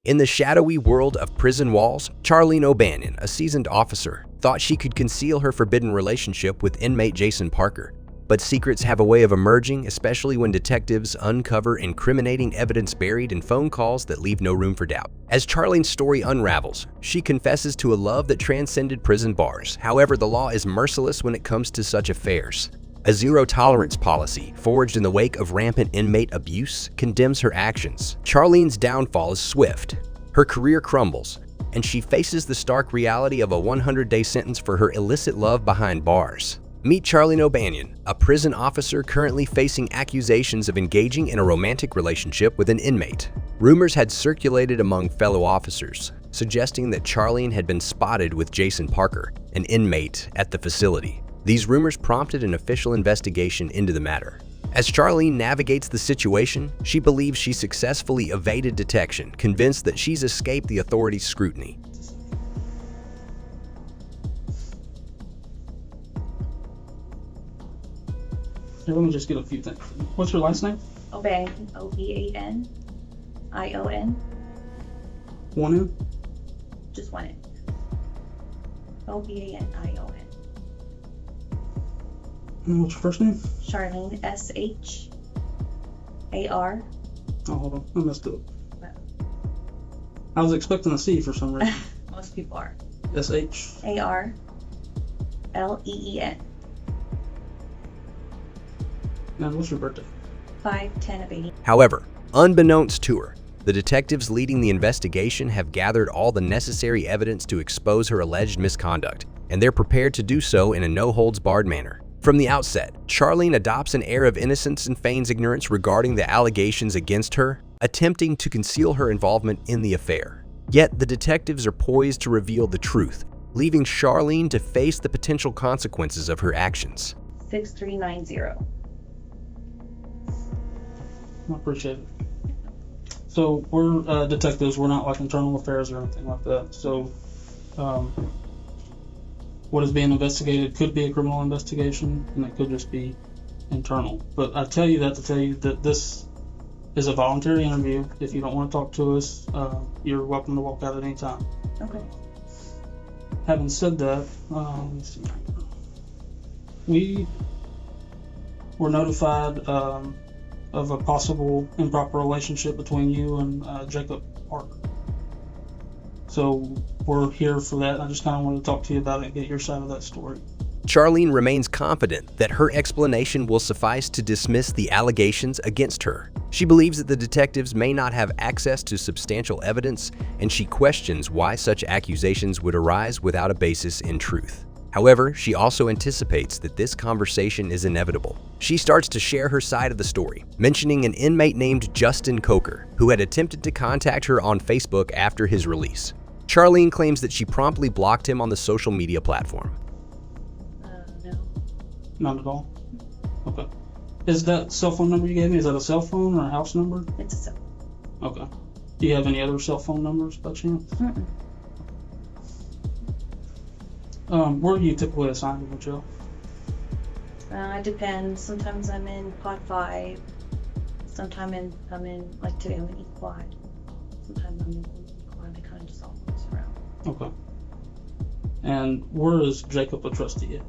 In the shadowy world of prison walls, Charlene O'Bannon, a seasoned officer, thought she could conceal her forbidden relationship with inmate Jason Parker. But secrets have a way of emerging, especially when detectives uncover incriminating evidence buried in phone calls that leave no room for doubt. As Charlene's story unravels, she confesses to a love that transcended prison bars. However, the law is merciless when it comes to such affairs. A zero-tolerance policy, forged in the wake of rampant inmate abuse, condemns her actions. Charlene's downfall is swift. Her career crumbles, and she faces the stark reality of a 100-day sentence for her illicit love behind bars. Meet Charlene O'Bannon, a prison officer currently facing accusations of engaging in a romantic relationship with an inmate. Rumors had circulated among fellow officers, suggesting that Charlene had been spotted with Jason Parker, an inmate at the facility. These rumors prompted an official investigation into the matter. As Charlene navigates the situation, she believes she successfully evaded detection, convinced that she's escaped the authorities' scrutiny. Here, let me just get a few things. What's your last name? O'Bannon, O'Bannion. One N? Just one N. O'Bannion. And what's your first name? Charlene, Shar. Oh, hold on. I messed up. I was expecting a C for some reason. Most people are. SH. Arleen. And what's your birthday? 5/10/80. However, unbeknownst to her, the detectives leading the investigation have gathered all the necessary evidence to expose her alleged misconduct, and they're prepared to do so in a no-holds-barred manner. From the outset, Charlene adopts an air of innocence and feigns ignorance regarding the allegations against her, attempting to conceal her involvement in the affair. Yet the detectives are poised to reveal the truth, leaving Charlene to face the potential consequences of her actions. 6390. I appreciate it. So we're detectives. We're not like internal affairs or anything like that. So what is being investigated could be a criminal investigation, and it could just be internal. But I tell you that to tell you that this is a voluntary interview. If you don't want to talk to us, you're welcome to walk out at any time. Okay. Having said that, let's see. We were notified of a possible improper relationship between you and Jacob Parker. So we're here for that. I just kind of wanted to talk to you about it and get your side of that story. Charlene remains confident that her explanation will suffice to dismiss the allegations against her. She believes that the detectives may not have access to substantial evidence, and she questions why such accusations would arise without a basis in truth. However, she also anticipates that this conversation is inevitable. She starts to share her side of the story, mentioning an inmate named Justin Coker, who had attempted to contact her on Facebook after his release. Charlene claims that she promptly blocked him on the social media platform. No. Not at all? Okay. Is that cell phone number you gave me, is that a cell phone or a house number? It's a cell. Okay. Do you have any other cell phone numbers by chance? Mm-mm. Where are you typically assigned in the jail? It depends. Sometimes I'm in Pod 5. Sometimes I'm in, like today I'm in E-Quad. Sometimes I'm in E-Quad. They kind of just all moves around. Okay. And where is Jacob a trustee at?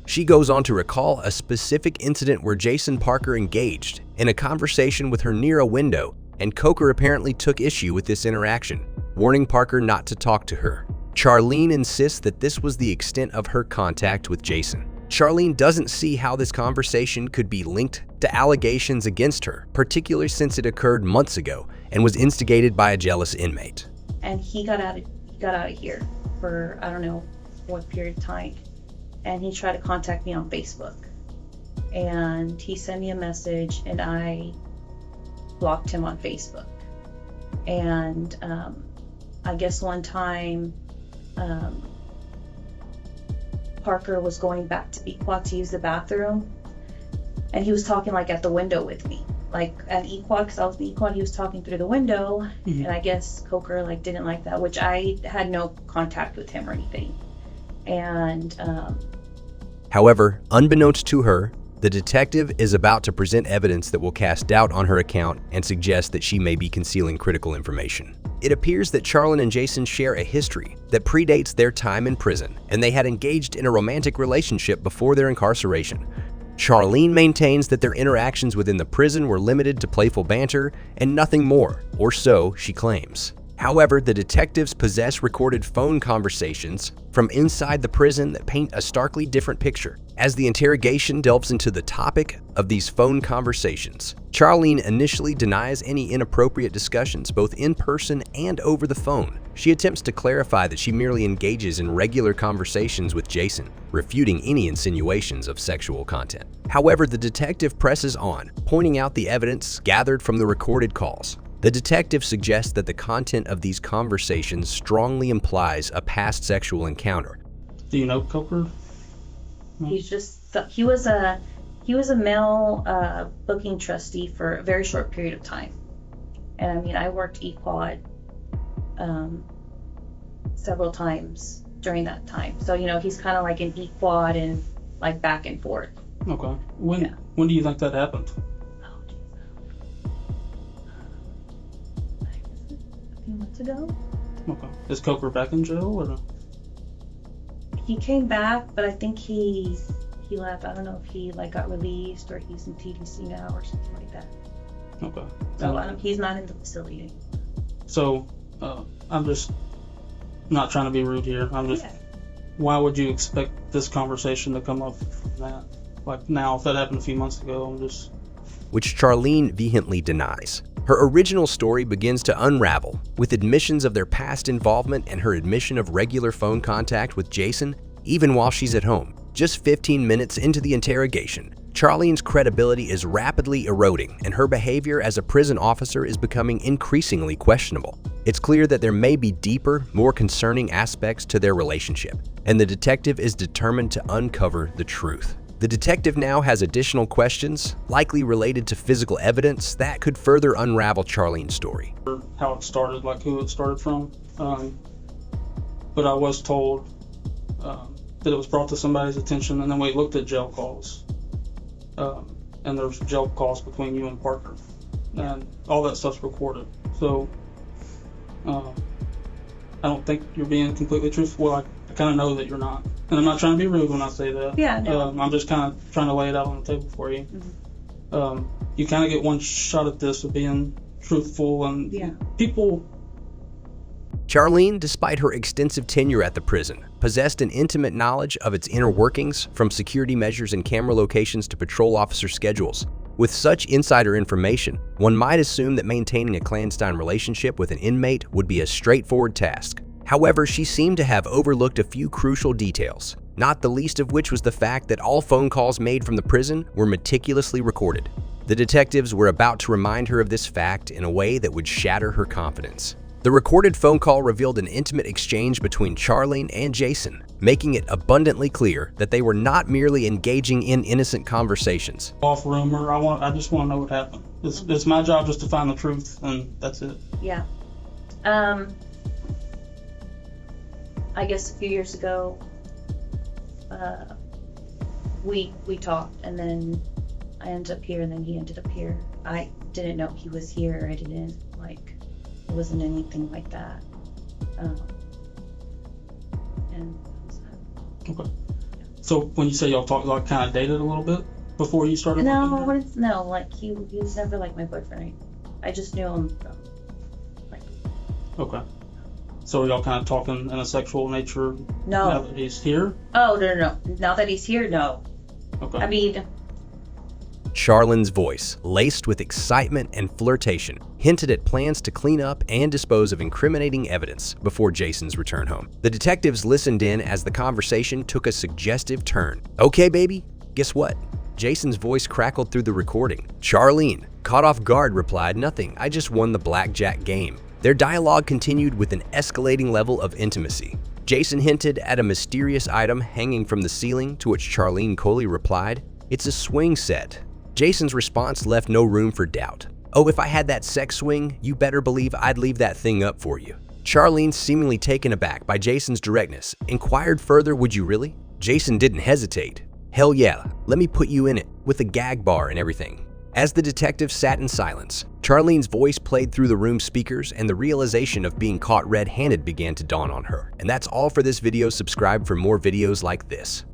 She goes on to recall a specific incident where Jason Parker engaged in a conversation with her near a window, and Coker apparently took issue with this interaction, warning Parker not to talk to her. Charlene insists that this was the extent of her contact with Jason. Charlene doesn't see how this conversation could be linked to allegations against her, particularly since it occurred months ago and was instigated by a jealous inmate. And he got out of here for I don't know what period of time, and he tried to contact me on Facebook, and he sent me a message, and I blocked him on Facebook. And I guess one time Parker was going back to E-Quad to use the bathroom, and he was talking like at the window with me, like at E-Quad, because I was in E-Quad. He was talking through the window, and I guess Coker like didn't like that, which I had no contact with him or anything. And however, unbeknownst to her, The detective is about to present evidence that will cast doubt on her account and suggest that she may be concealing critical information. It appears that Charlene and Jason share a history that predates their time in prison, and they had engaged in a romantic relationship before their incarceration. Charlene maintains that their interactions within the prison were limited to playful banter and nothing more, or so she claims. However, the detectives possess recorded phone conversations from inside the prison that paint a starkly different picture. As the interrogation delves into the topic of these phone conversations, Charlene initially denies any inappropriate discussions both in person and over the phone. She attempts to clarify that she merely engages in regular conversations with Jason, refuting any insinuations of sexual content. However, the detective presses on, pointing out the evidence gathered from the recorded calls. The detective suggests that the content of these conversations strongly implies a past sexual encounter. Do you know Coker? He was a male booking trustee for a very short period of time, and I mean I worked eQuad several times during that time, so he's kind of like an eQuad and like back and forth. Okay. When do you think that happened? A few months ago. Okay. Is Coker back in jail or? He came back, but I think he left. I don't know if he got released or he's in TDC now or something like that. Okay. So he's not in the facility anymore. So I'm just not trying to be rude here. Why would you expect this conversation to come up from that? Like now, if that happened a few months ago, which Charlene vehemently denies. Her original story begins to unravel with admissions of their past involvement and her admission of regular phone contact with Jason, even while she's at home. Just 15 minutes into the interrogation, Charlene's credibility is rapidly eroding and her behavior as a prison officer is becoming increasingly questionable. It's clear that there may be deeper, more concerning aspects to their relationship, and the detective is determined to uncover the truth. The detective now has additional questions, likely related to physical evidence, that could further unravel Charlene's story. How it started, like who it started from. But I was told that it was brought to somebody's attention, and then we looked at jail calls. And there's jail calls between you and Parker. And all that stuff's recorded. So I don't think you're being completely truthful. Well, I kind of know that you're not. And I'm not trying to be rude when I say that. Yeah, no. I'm just kind of trying to lay it out on the table for you. Mm-hmm. You kind of get one shot at this of being truthful, and people... Charlene, despite her extensive tenure at the prison, possessed an intimate knowledge of its inner workings, from security measures and camera locations to patrol officer schedules. With such insider information, one might assume that maintaining a clandestine relationship with an inmate would be a straightforward task. However, she seemed to have overlooked a few crucial details, not the least of which was the fact that all phone calls made from the prison were meticulously recorded. The detectives were about to remind her of this fact in a way that would shatter her confidence. The recorded phone call revealed an intimate exchange between Charlene and Jason, making it abundantly clear that they were not merely engaging in innocent conversations. Off rumor, I just want to know what happened. It's my job just to find the truth, and that's it. Yeah. I guess a few years ago, we talked, and then I ended up here, and then he ended up here. I didn't know he was here. I didn't it wasn't anything like that. Okay. So when you say y'all talked, kind of dated a little bit before you started? No, he was never my boyfriend. I just knew him from Okay. So are y'all kind of talking in a sexual nature? No. Now that he's here? Oh, no. Now that he's here, no. Okay. I mean... Charlene's voice, laced with excitement and flirtation, hinted at plans to clean up and dispose of incriminating evidence before Jason's return home. The detectives listened in as the conversation took a suggestive turn. "Okay, baby, guess what?" Jason's voice crackled through the recording. Charlene, caught off guard, replied, "Nothing, I just won the blackjack game." Their dialogue continued with an escalating level of intimacy. Jason hinted at a mysterious item hanging from the ceiling, to which Charlene coolly replied, "It's a swing set." Jason's response left no room for doubt. "Oh, if I had that sex swing, you better believe I'd leave that thing up for you." Charlene, seemingly taken aback by Jason's directness, inquired further, "Would you really?" Jason didn't hesitate. "Hell yeah, let me put you in it. with a gag bar and everything. As the detective sat in silence, Charlene's voice played through the room's speakers and the realization of being caught red-handed began to dawn on her. And that's all for this video. Subscribe for more videos like this.